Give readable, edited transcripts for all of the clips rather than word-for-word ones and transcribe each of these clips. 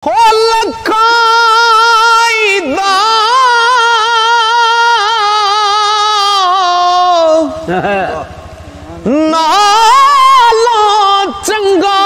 हो लखाई दा नालो चंगा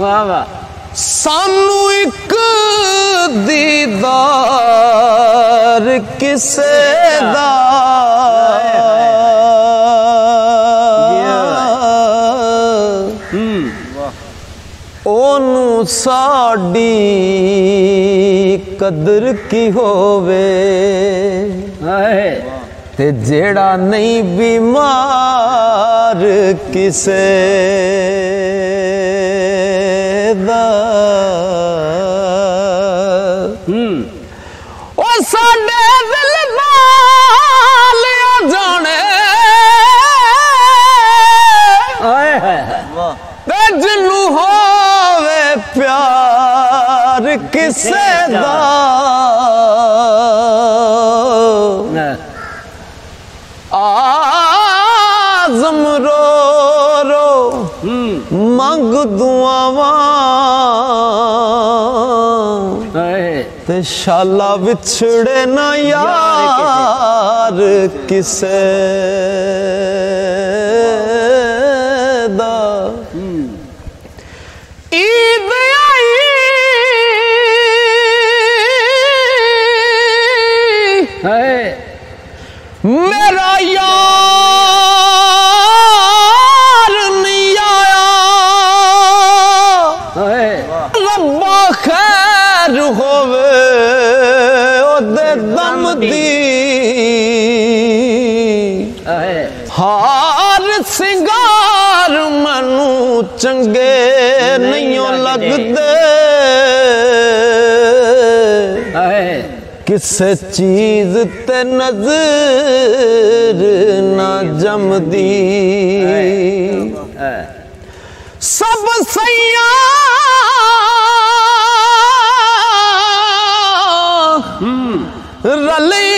वाह वाह सानू एक दीदार किसे दा ओनू साडी कदर की होवे ते जेड़ा नहीं बीमार किसे दा ओ साडे दिल नाल जाने ते जिन्नू होवे प्यार किसे दा आज़म रो रो मंग दुआवां ते शाला बिछड़े ना यार किसे दा ईद आई मेरा यार नहीं आया रब्बा खैर होवे ओदे दम दी हार सिंगार मैनू चंगे नहीं लगदे किसे चीज ते नजर ना जमदी सब सैया रली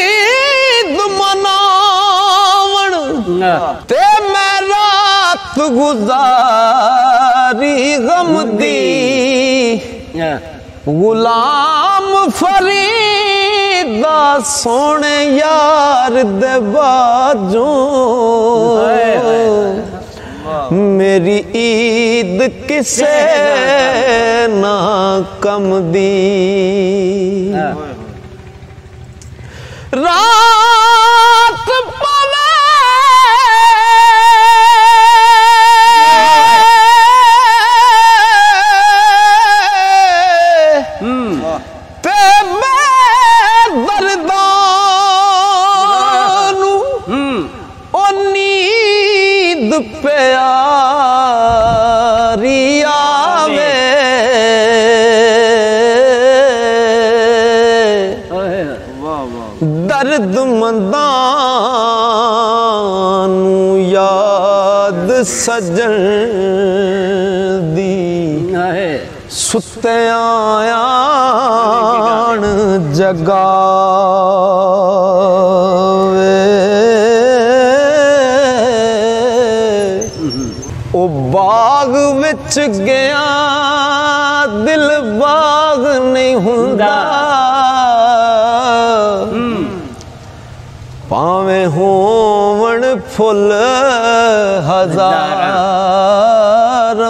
मनावण ते मैं रात गुजारी गम दी गुलाम फरीदा सोने यार दे बाजों मेरी ईद किसे ना कम दी रात पवे ते मैं दर्दानू ओ नींद प्यारी आवे दर्द मंदानू याद सजन दी सुते आयान जगावे ओ बाग विच गया दिल बाग नहीं हुंदा पावे होवण फुल हजार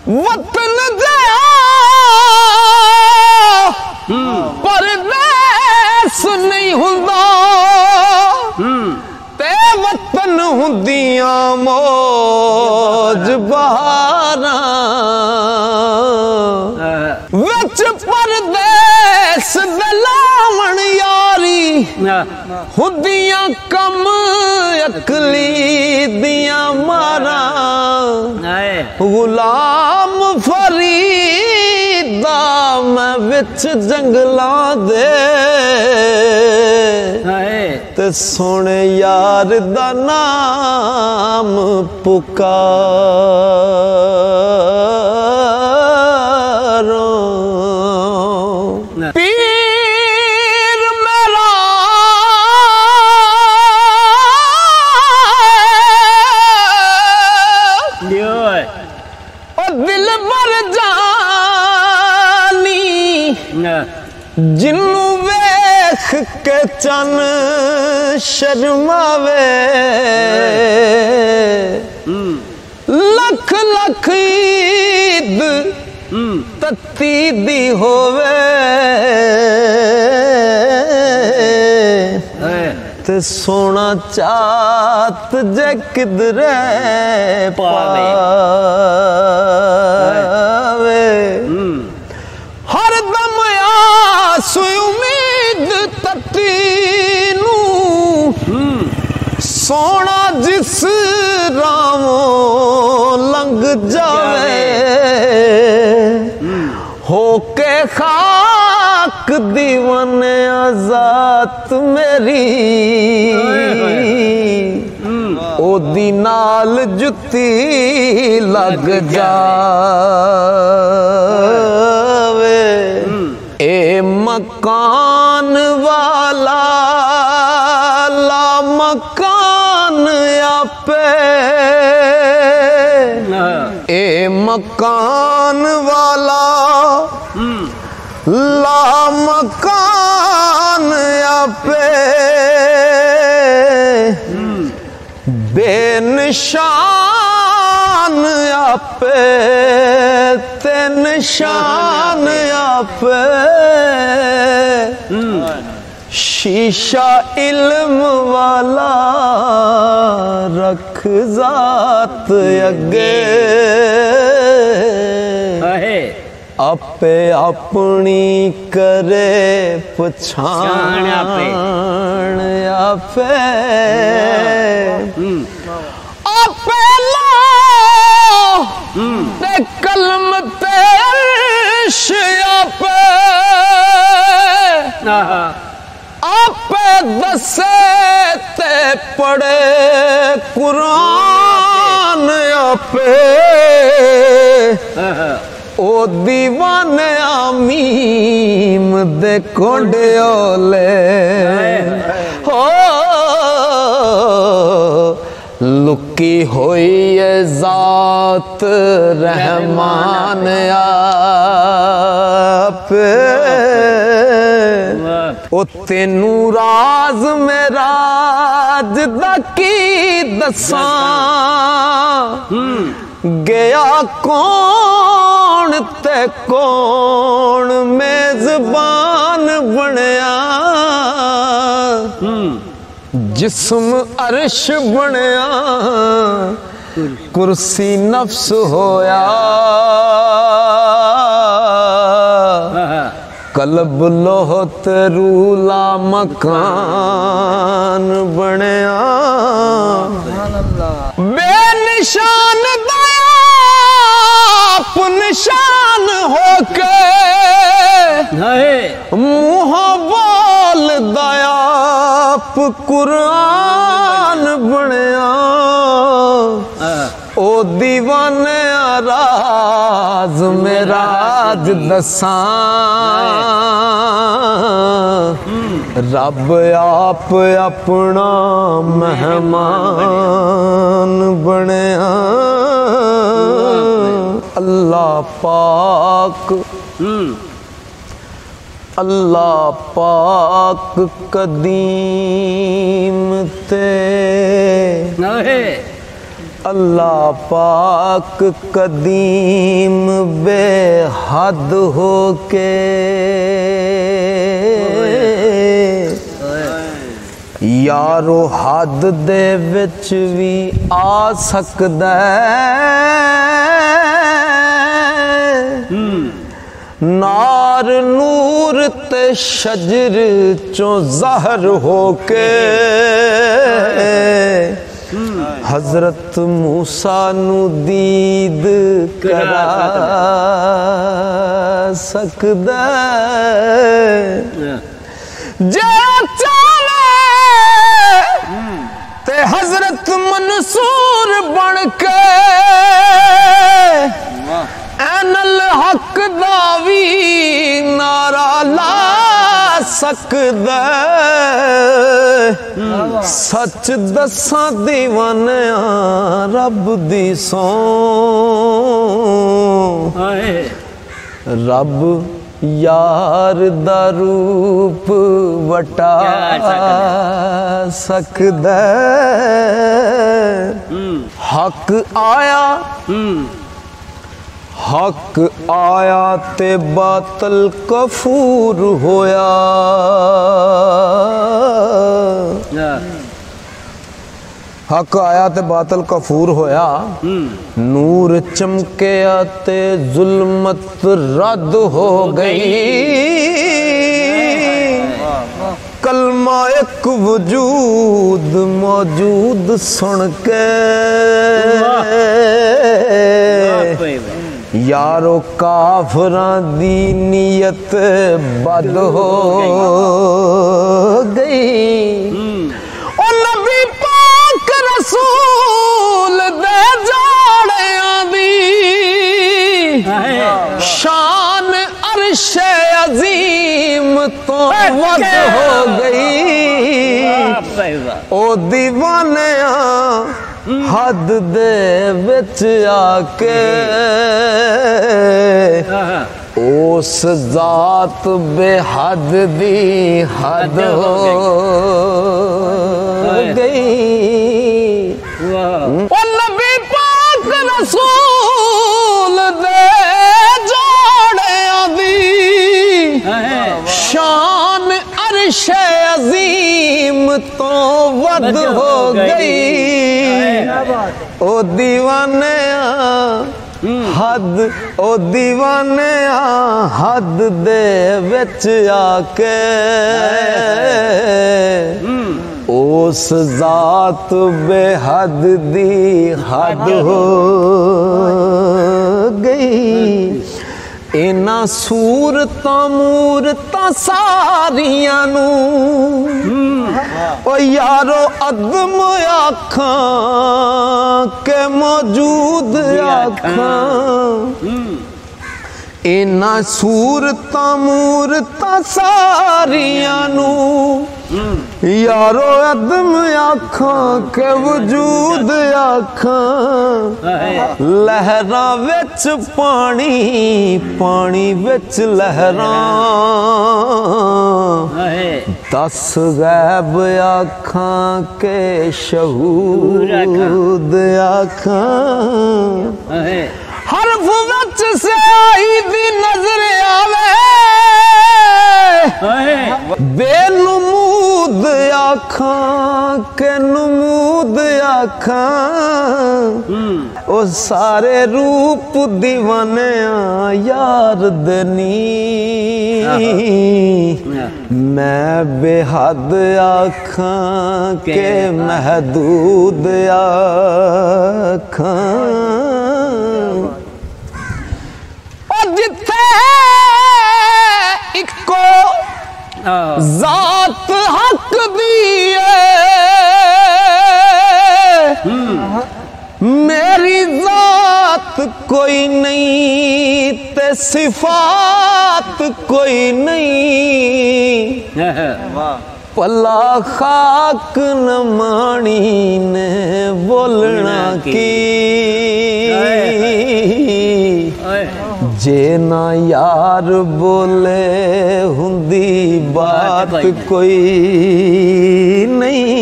वतन दया परदेस नहीं हुंदा ते वतन हुंदियां मौज बहारां विच परदेस दलावण यारी हुंदियां कम अकली दियां मारा गुलाम फरीदा मैं विच जंगलां दे ते सोने यार दा नाम पुकारो पीर मेरा दिल भर जानी जिन्नू वेख के चन शर्मावे लख लख ईद तत्ती दी होवे ते सोना चात जे किधरे पावे हर दम आस उम्मीद तत्ती नू सोना जिस रामों लंघ जावे होके खाक दीवान आजात मेरी ओदी नाल जुत्ती लग जावे ए मकान वाला ला मकान आपे ए मकान वाला ला मकान आपे बेनिशान आपे ते निशान आपे शीशा इल्म वाला रख जात अगे आपे अपनी करे पछाण आपे आपे लो ते कलम ते अर्श आपे आपे दसे ते पढ़े कुरान आपे ओ दीवाने आमीम दे कोंडियोले हो लुकी होई है जात रहमान आप ओ तेनू राज मेरा जिदा की दसां गया कौन ते कौन मेजबान बनया जिस्म अर्श बनया कुर्सी नफ्स होया कलब लोहत रूला मकान बनया बेनिशान दयाप निशान होके मुँह बोल दयाप कुरान बनया ओ दीवाने राज मेरा दसां रब आप अपना मेहमान बनया अल्लाह पाक कदीम ते अल्लाह पाक कदीम बेहद होके यारो हद दे विच भी आ सकदा नार नूर ते शजर चो ज़हर होके हजरत मूसा नू दीद करा सकदा जे चाहे ते हजरत मंसूर बन के ऐनल हक दावी नारा ला सकदा सच दसां दीवानिया रब दी सौ रब यार दा रूप वटा सकदा हक आया ते बातल कफूर होया हक आया ते बातल कफूर होया नूर चमकिया ते जुल्मत रद्द हो गई कलमा एक वजूद मौजूद सुन के यारो काफरां दी नीयत बद हो गई ओ नबी पाक रसूल दे जाड़ियां दी शान अर्श अजीम तो वद हो गई ओ दीवानिया हद दे विच आके उस जात बेहद दी हद हो गई ओ नबी पाक रसूल दे जोड़ियां दी शान अर्श अजीम तो वद हो गई ओ दीवानिया हद दे विच आके उस जात बेहद दी हद हो गई इना सूरतां मूरतां सारियां नू ओ यारो अदम आखां के मौजूद आखां इना सूरतां मूरतां सारियां नू यारो अदम आखां के वजूद आखां लहरां विच पानी विच लहरां दस गैब आखां के शहूद आखां हरफ विच से आई दी नजर आवे बेनमूद आखां के नमूद आखां ओ सारे रूप दीवानिया यार दनी मैं बेहद आखां के महदूद आखां और जिथे इको जात हक दिए मेरी जात कोई नहीं ते सिफात कोई नहीं पला खाक न मानी ने बोलना की जे ना यार बोले हुंदी बात कोई नहीं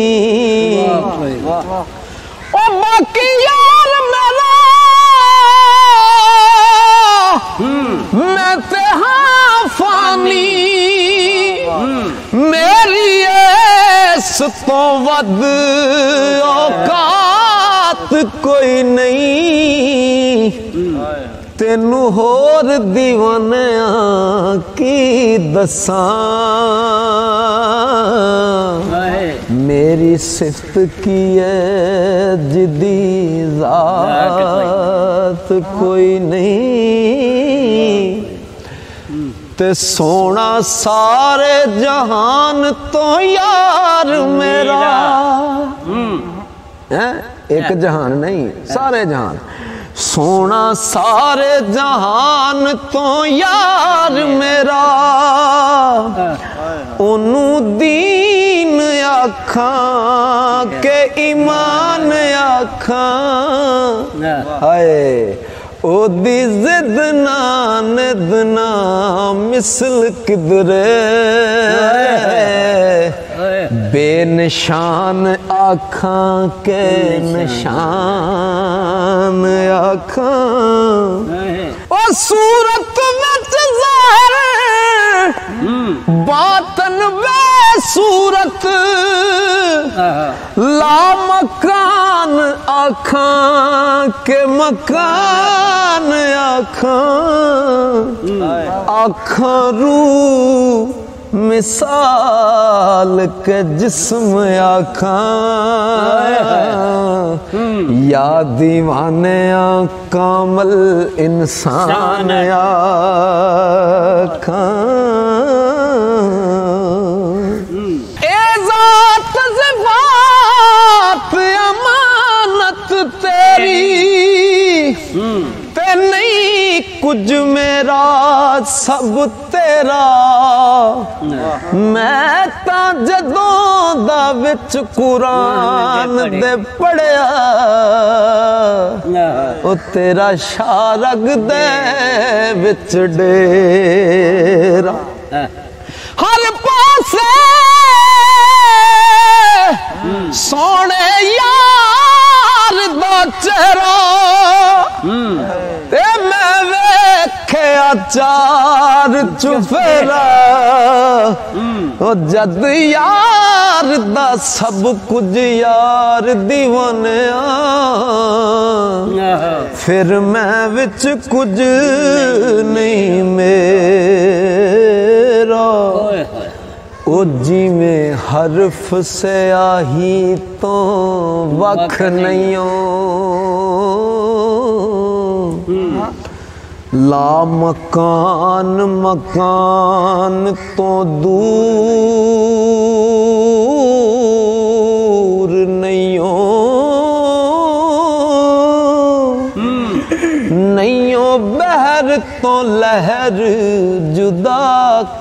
ओ बाकी यार मेरा मैं ते हाँ फानी मेरी ऐस तो वद औकात कोई नहीं तेनू होर दीवानिया की दसां मेरी सिफत की है जिदी जात कोई नहीं ते सोना सारे जहान तो यार मेरा है एक जहान नहीं सारे जहान सोना सारे जहान तो यार मेरा ओनू दीन आखां के ईमान आखां हाय ओदी जिद नान दना मिसल किधरे बेनिशान आखां के निशान आखां ओ सूरत विच ज़ाहिर बातन वे सूरत ला मकान आखां के मकान आखां आखां रूह मिसाल के जिस्म आखां या दीवाने कामल इंसान आखां ए ज़ात ज़िफ़ात अमानत तेरी ते नहीं कुछ मेरा सब तेरा मैं तां जदों दा विच कुरान दे पढ़िया ओ तेरा शारग दे विच डेरा हर पासे सोने यार दा चेहरा ते मैं वेख्या चार चुफेरा ओ जद यार दा सब कुछ यार दीवानिया फिर मैं विच कुछ नहीं मेरा ओ जिमें हरफ से आही तो वख नहीं हो ला मकान मकान तो दूर नहीं हो नहीं हो बहर तो लहर जुदा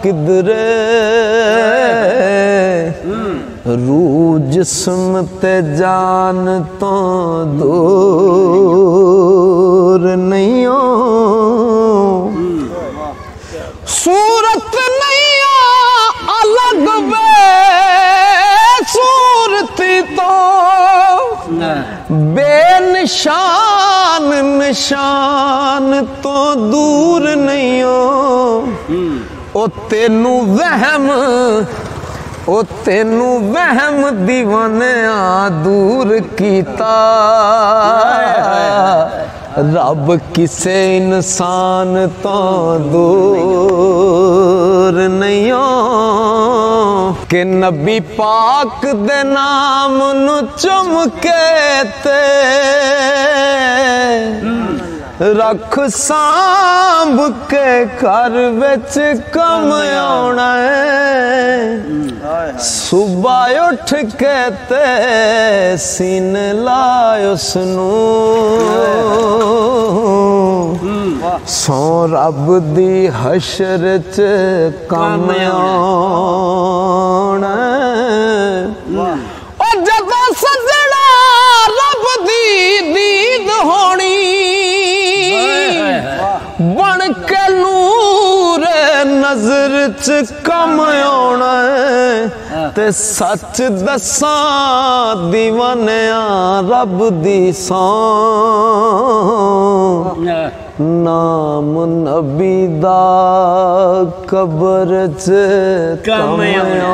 किधरे रूह जिस्म ते जान तो दूर नहीं हो सूरत नहीं अलग वे सूरती तो बेनिशान निशान तो दूर नहीं हो ओ तेनू वहम ओ तेनू वहम दीवाने दूर कीता रब किसे इंसान तो दूर नहीं हो कि नबी पाक दे नाम नु चुम के ते रख सांभ के घर विच कम आना है सुबह उठ के ते सीने लाए उसनू सो रब दी हशर च कम आना और जब सजना रब दी दीद होनी बन के नूर नजर च कम आना ते सच दसां दीवानिया रब दी सौ नाम नबी दा कब्र च कम आना